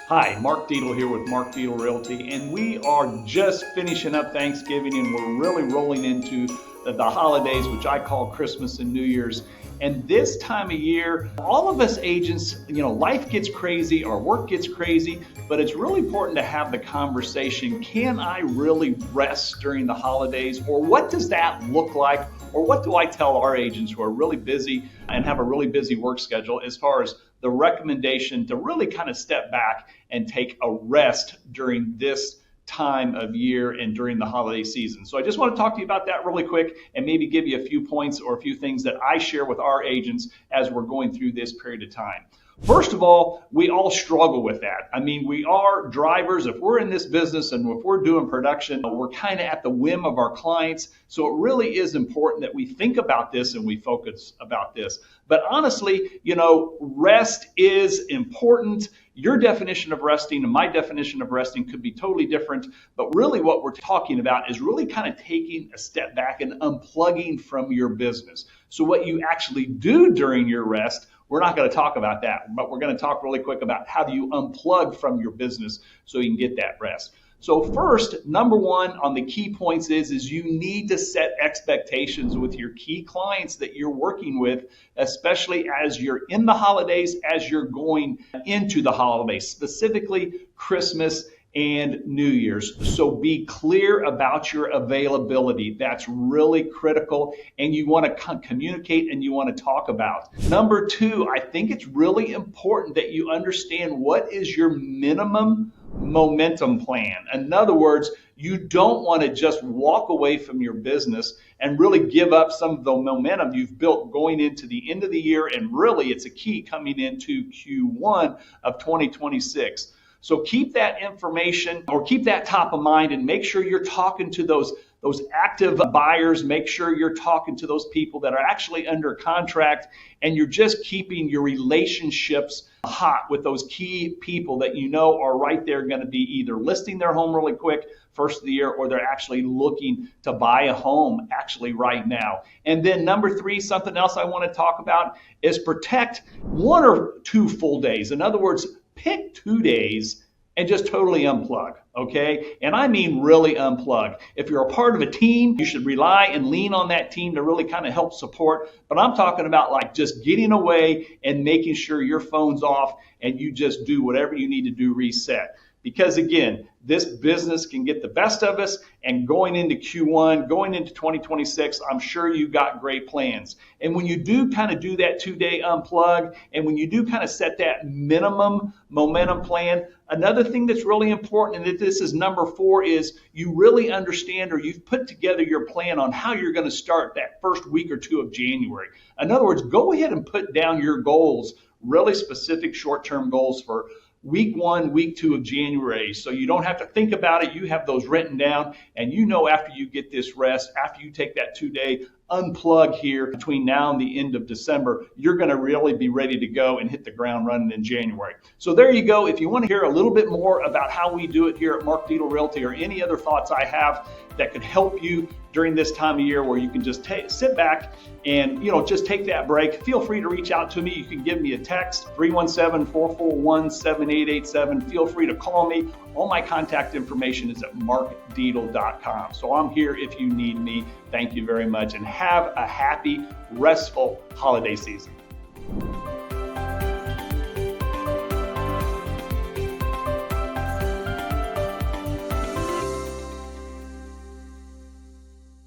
Hi, Mark Dietel here with Mark Dietel Realty, and we are just finishing up Thanksgiving and we're really rolling into the holidays, which I call Christmas and New Year's. And this time of year, all of us agents, life gets crazy, our work gets crazy, but it's really important to have the conversation. Can I really rest during the holidays? Or what does that look like? Or what do I tell our agents who are really busy and have a really busy work schedule as far as the recommendation to really kind of step back and take a rest during this time of year and during the holiday season. So I just want to talk to you about that really quick and maybe give you a few points or a few things that I share with our agents as we're going through this period of time. First of all, we all struggle with that. I mean, we are drivers. If we're in this business and if we're doing production, we're kind of at the whim of our clients. So it really is important that we think about this and we focus about this. But honestly, rest is important. Your definition of resting and my definition of resting could be totally different. But really what we're talking about is really kind of taking a step back and unplugging from your business. So what you actually do during your rest, we're not going to talk about that, but we're going to talk really quick about how do you unplug from your business so you can get that rest. So first, number one on the key points is you need to set expectations with your key clients that you're working with, especially as you're in the holidays, as you're going into the holidays, specifically Christmas and New Year's. So be clear about your availability. That's really critical, and you want to communicate and you want to talk about. Number two, I think it's really important that you understand what is your minimum momentum plan. In other words, you don't want to just walk away from your business and really give up some of the momentum you've built going into the end of the year, and really it's a key coming into Q1 of 2026. So keep that information or keep that top of mind and make sure you're talking to those active buyers. Make sure you're talking to those people that are actually under contract, and you're just keeping your relationships hot with those key people that are right there going to be either listing their home really quick first of the year, or they're actually looking to buy a home actually right now. And then number three, something else I want to talk about is protect 1 or 2 full days. In other words, pick 2 days and just totally unplug, okay? And I mean really unplug. If you're a part of a team, you should rely and lean on that team to really kind of help support. But I'm talking about like just getting away and making sure your phone's off and you just do whatever you need to do, reset. Because again, this business can get the best of us, and going into Q1, going into 2026, I'm sure you got great plans. And when you do kind of do that 2-day unplug, and when you do kind of set that minimum momentum plan, another thing that's really important, and this is number 4, is you really understand, or you've put together your plan on how you're going to start that first week or 2 of January. In other words, go ahead and put down your goals, really specific short-term goals for week 1, week 2 of January. So you don't have to think about it. You have those written down, and after you get this rest, after you take that 2-day unplug here between now and the end of December, you're going to really be ready to go and hit the ground running in January. So there you go. If you want to hear a little bit more about how we do it here at Mark Dietel Realty, or any other thoughts I have that could help you during this time of year where you can just sit back and just take that break, feel free to reach out to me. You can give me a text, 317-441-7887. Feel free to call me. All my contact information is at markdietel.com. So I'm here if you need me. Thank you very much, and have a happy, restful holiday season.